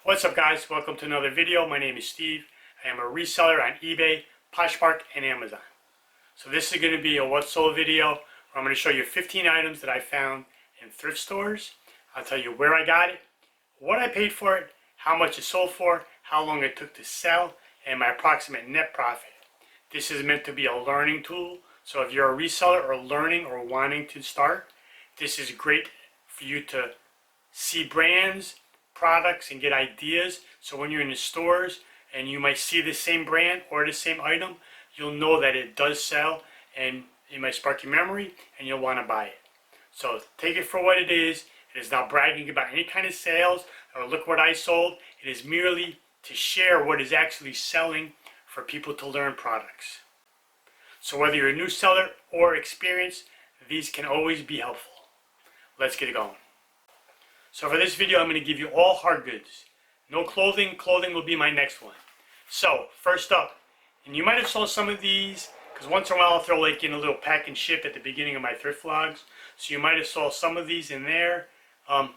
What's up guys, welcome to another video. My name is Steve. I am a reseller on eBay, Poshmark, and Amazon. So this is going to be a what sold video where I'm going to show you 15 items that I found in thrift stores. I'll tell you where I got it, what I paid for it, how much it sold for, how long it took to sell, and my approximate net profit. This is meant to be a learning tool, so if you're a reseller or learning or wanting to start, this is great for you to see brands, products, and get ideas. So when you're in the stores and you might see the same brand or the same item, you'll know that it does sell, and it might spark your memory and you'll want to buy it. So take it for what it is. It is not bragging about any kind of sales or look what I sold. It is merely to share what is actually selling for people to learn products. So whether you're a new seller or experienced, these can always be helpful. Let's get it going. So for this video, I'm going to give you all hard goods. No clothing. Clothing will be my next one. So first up, and you might have saw some of these, because once in a while I'll throw like in a little pack and ship at the beginning of my thrift vlogs. So you might have saw some of these in there. I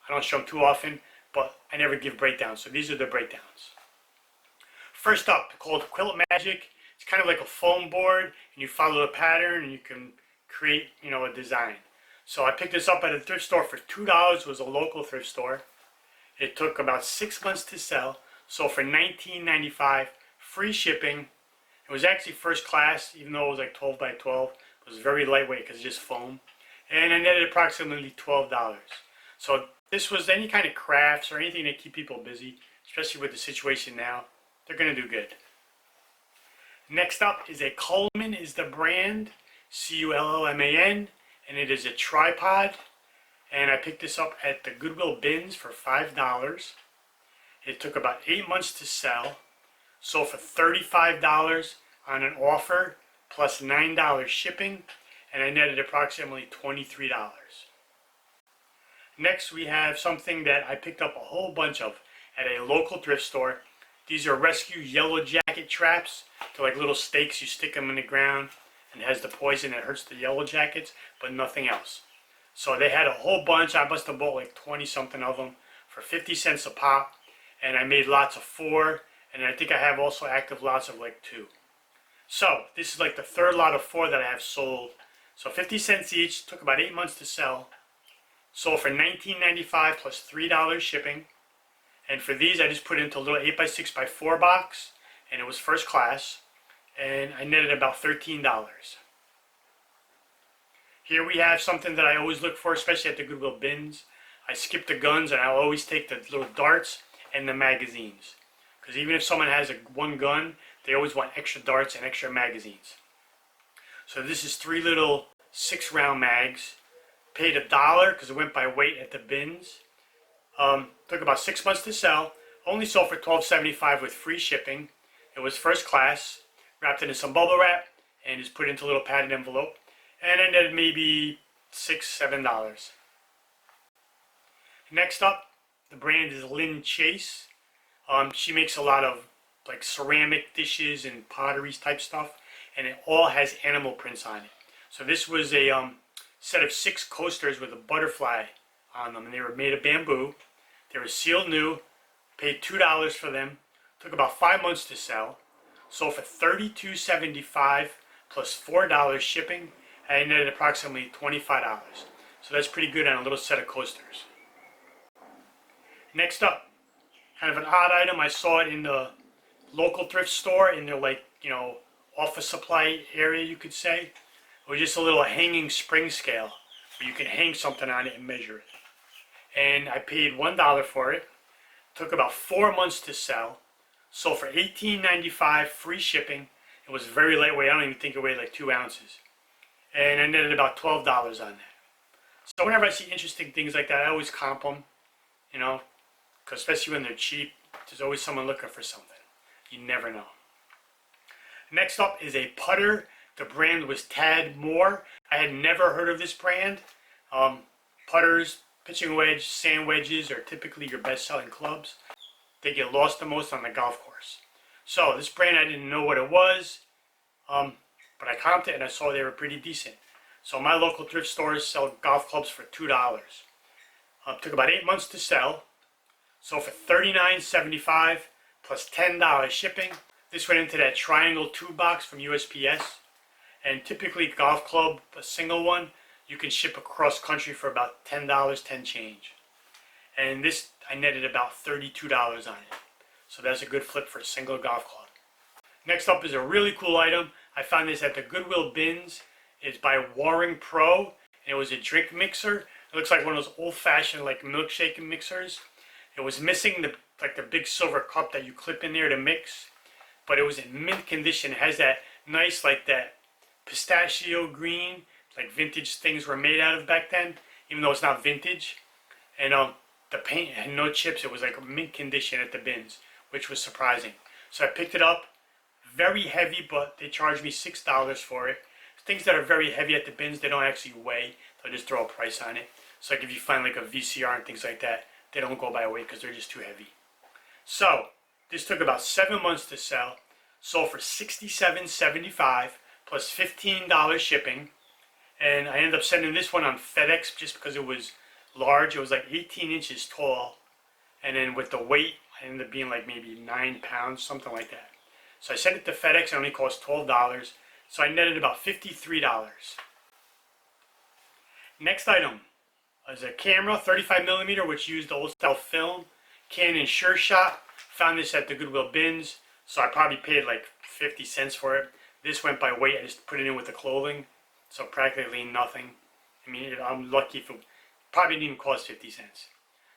don't show them too often, but I never give breakdowns. So these are the breakdowns. First up, called Quilt Magic. It's kind of like a foam board, and you follow the pattern, and you can create, a design. So I picked this up at a thrift store for $2. It was a local thrift store. It took about 6 months to sell. So for $19.95, free shipping. It was actually first class, even though it was like 12 by 12. It was very lightweight because it's just foam. And I netted approximately $12. So this was any kind of crafts or anything to keep people busy, especially with the situation now. They're going to do good. Next up is a Coleman is the brand, Cullman. And it is a tripod, and I picked this up at the Goodwill bins for $5. It took about 8 months to sell, sold for $35 on an offer, plus $9 shipping, and I netted approximately $23. Next we have something that I picked up a whole bunch of at a local thrift store. These are rescue yellow jacket traps. They're like little stakes, you stick them in the ground, and has the poison that hurts the yellow jackets, but nothing else. So they had a whole bunch. I must have bought like 20 something of them for 50 cents a pop, and I made lots of 4, and I think I have also active lots of like 2. So this is like the third lot of 4 that I have sold. So 50 cents each, took about 8 months to sell. Sold for $19.95 plus $3 shipping. And for these I just put it into a little 8x6x4 box, and it was first class. And I netted about $13. Here we have something that I always look for, especially at the Goodwill bins. I skip the guns, and I'll always take the little darts and the magazines. Because even if someone has one gun, they always want extra darts and extra magazines. So this is 3 little 6-round mags. Paid $1 because it went by weight at the bins. Took about 6 months to sell. Only sold for $12.75 with free shipping. It was first class. Wrapped it in some bubble wrap and just put it into a little padded envelope, and I netted maybe $6-7. Next up, the brand is Lynn Chase. She makes a lot of like ceramic dishes and potteries type stuff, and it all has animal prints on it. So this was a set of 6 coasters with a butterfly on them, and they were made of bamboo. They were sealed new. Paid $2 for them. Took about 5 months to sell. Sold for $32.75 plus $4 shipping, and I netted approximately $25. So that's pretty good on a little set of coasters. Next up, kind of an odd item. I saw it in the local thrift store in their office supply area, you could say. It was just a little hanging spring scale where you can hang something on it and measure it. And I paid $1 for it. Took about 4 months to sell. Sold for $18.95 free shipping. It was very lightweight. I don't even think it weighed like 2 ounces. And I netted about $12 on that. So whenever I see interesting things like that, I always comp them, because especially when they're cheap, there's always someone looking for something. You never know. Next up is a putter. The brand was Tad Moore. I had never heard of this brand. Putters, pitching wedge, sand wedges are typically your best-selling clubs. They get lost the most on the golf course. So this brand, I didn't know what it was, but I comped it and I saw they were pretty decent. So my local thrift stores sell golf clubs for $2. Took about 8 months to sell. So for $39.75 plus $10 shipping, this went into that triangle tube box from USPS. And typically golf club, a single one, you can ship across country for about $10, 10 change. And this, I netted about $32 on it. So that's a good flip for a single golf club. Next up is a really cool item. I found this at the Goodwill bins. It's by Waring Pro, and it was a drink mixer. It looks like one of those old-fashioned like milkshake mixers. It was missing the big silver cup that you clip in there to mix, but it was in mint condition. It has that nice that pistachio green, like vintage things were made out of back then, even though it's not vintage. And the paint had no chips. It was like mint condition at the bins, which was surprising. So I picked it up. Very heavy, but they charged me $6 for it. Things that are very heavy at the bins, they don't actually weigh. They'll just throw a price on it. So like if you find like a VCR and things like that, they don't go by weight because they're just too heavy. So this took about 7 months to sell. Sold for $67.75 plus $15 shipping. And I ended up sending this one on FedEx just because it was large. It was like 18 inches tall. And then with the weight, I ended up being like maybe 9 pounds, something like that. So I sent it to FedEx. It only cost $12. So I netted about $53. Next item is a camera, 35mm, which used old style film. Canon Sure Shot. Found this at the Goodwill bins. So I probably paid like 50 cents for it. This went by weight. I just put it in with the clothing. So practically nothing. I mean, I'm lucky if it probably didn't even cost 50 cents.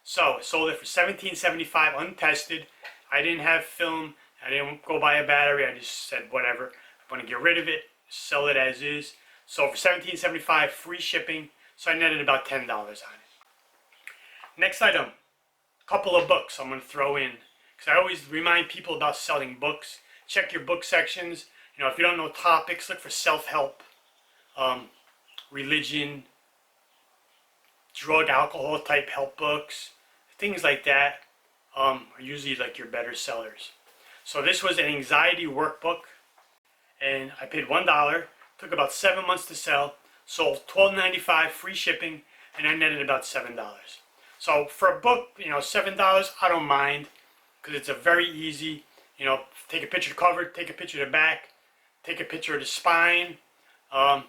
So I sold it for $17.75 untested. I didn't have film. I didn't go buy a battery. I just said whatever. I'm going to get rid of it, sell it as is. So for $17.75 free shipping. So I netted about $10 on it. Next item, a couple of books I'm going to throw in. Because I always remind people about selling books. Check your book sections. You know, if you don't know topics, look for self-help, religion, drug, alcohol type help books. Things like that are usually like your better sellers. So this was an anxiety workbook, and I paid $1. Took about 7 months to sell. Sold $12.95 free shipping, and I netted about $7. So for a book, you know, $7, I don't mind, because it's a very easy, you know, take a picture of the cover, take a picture of the back, take a picture of the spine, the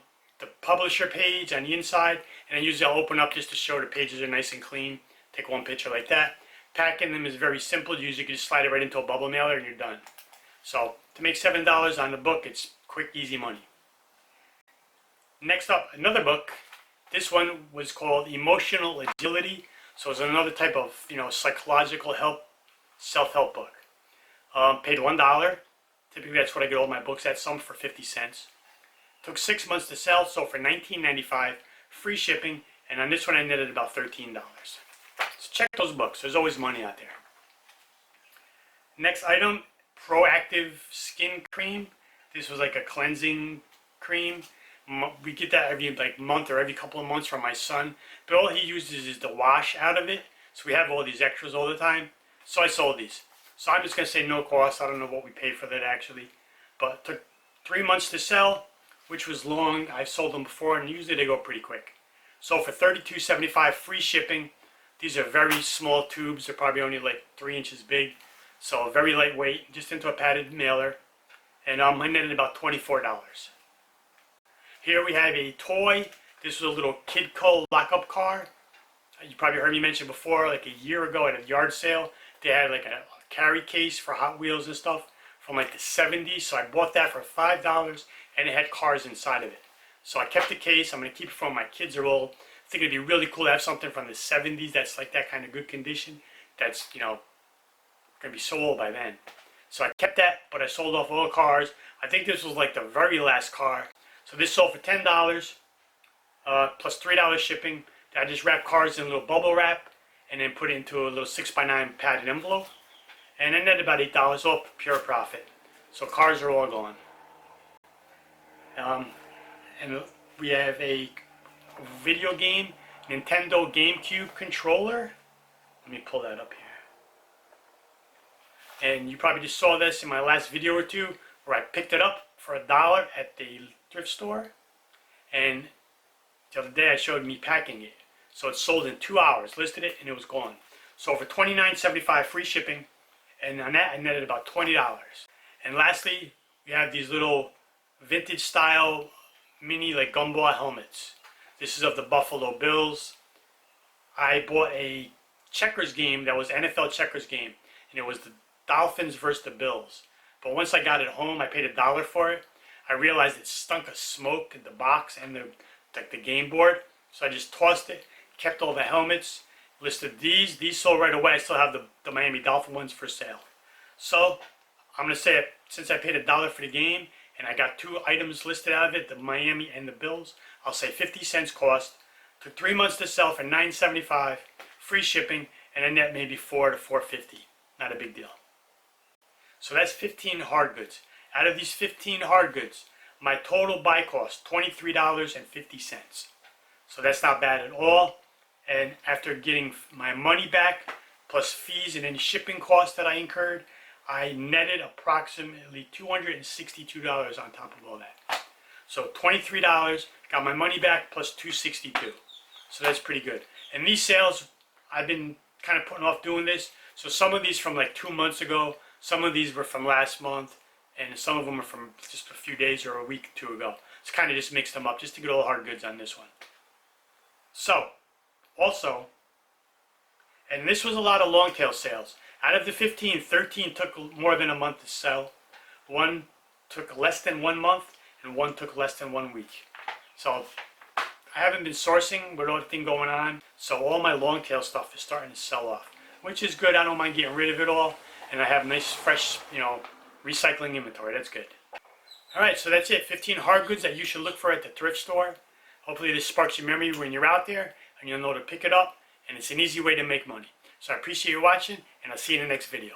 publisher page on the inside, and then usually I'll open up just to show the pages are nice and clean. Take one picture like that. Packing them is very simple. You usually can just slide it right into a bubble mailer and you're done. So to make $7 on the book, it's quick, easy money. Next up, another book. This one was called Emotional Agility. So it's another type of, you know, psychological help, self-help book. Paid $1. Typically that's what I get all my books at, some for 50 cents. Took 6 months to sell, sold for $19.95, free shipping, and on this one I netted about $13. So check those books, there's always money out there. Next item, Proactive Skin Cream. This was like a cleansing cream. We get that every month or every couple of months from my son, but all he uses is the wash out of it. So we have all these extras all the time. So I sold these. So I'm just going to say no cost. I don't know what we paid for that actually, but it took 3 months to sell, which was long. I've sold them before and usually they go pretty quick. So for $32.75 free shipping. These are very small tubes. They're probably only like 3 inches big. So very lightweight, just into a padded mailer. And I netted about $24. Here we have a toy. This was a little Kidco lockup car. You probably heard me mention before, like a year ago at a yard sale, they had like a carry case for Hot Wheels and stuff from like the 70s. So I bought that for $5 and it had cars inside of it. So I kept the case. I'm going to keep it for when my kids are old. I think it'd be really cool to have something from the 70s that's like that kind of good condition. That's, you know, going to be so old by then. So I kept that, but I sold off all the cars. I think this was like the very last car. So this sold for $10 plus $3 shipping. I just wrapped cars in a little bubble wrap and then put it into a little 6x9 padded envelope. And I netted about $8 off, pure profit. So cars are all gone. And we have a video game, Nintendo GameCube controller. Let me pull that up here. And you probably just saw this in my last video or two where I picked it up for $1 at the thrift store. And the other day I showed me packing it. So it sold in 2 hours, listed it, and it was gone. So for $29.75 free shipping, and on that I netted about $20. And lastly, we have these little vintage style mini like gumball helmets. This is of the Buffalo Bills. I bought a checkers game that was NFL checkers game, and it was the Dolphins versus the Bills. But once I got it home, I paid $1 for it. I realized it stunk of smoke in the box and the game board, so I just tossed it, kept all the helmets, listed these sold right away. I still have the Miami Dolphin ones for sale. So I'm going to say, since I paid $1 for the game, and I got 2 items listed out of it, the Miami and the Bills, I'll say 50 cents cost. Took 3 months to sell for $9.75, free shipping, and a net maybe $4 to $4.50. Not a big deal. So that's 15 hard goods. Out of these 15 hard goods, my total buy cost $23.50. So that's not bad at all. And after getting my money back, plus fees and any shipping costs that I incurred, I netted approximately $262 on top of all that. So $23, got my money back plus $262. So that's pretty good. And these sales, I've been kind of putting off doing this. So some of these from like 2 months ago, some of these were from last month, and some of them are from just a few days or a week or 2 ago. It's kind of just mixed them up just to get all the hard goods on this one. So, also, and this was a lot of long tail sales. Out of the 15, 13 took more than a month to sell. 1 took less than 1 month, and 1 took less than 1 week. So I haven't been sourcing with everything going on, so all my long tail stuff is starting to sell off, which is good. I don't mind getting rid of it all, and I have nice, fresh, recycling inventory. That's good. All right, so that's it. 15 hard goods that you should look for at the thrift store. Hopefully this sparks your memory when you're out there, and you'll know to pick it up, and it's an easy way to make money. So I appreciate you watching, and I'll see you in the next video.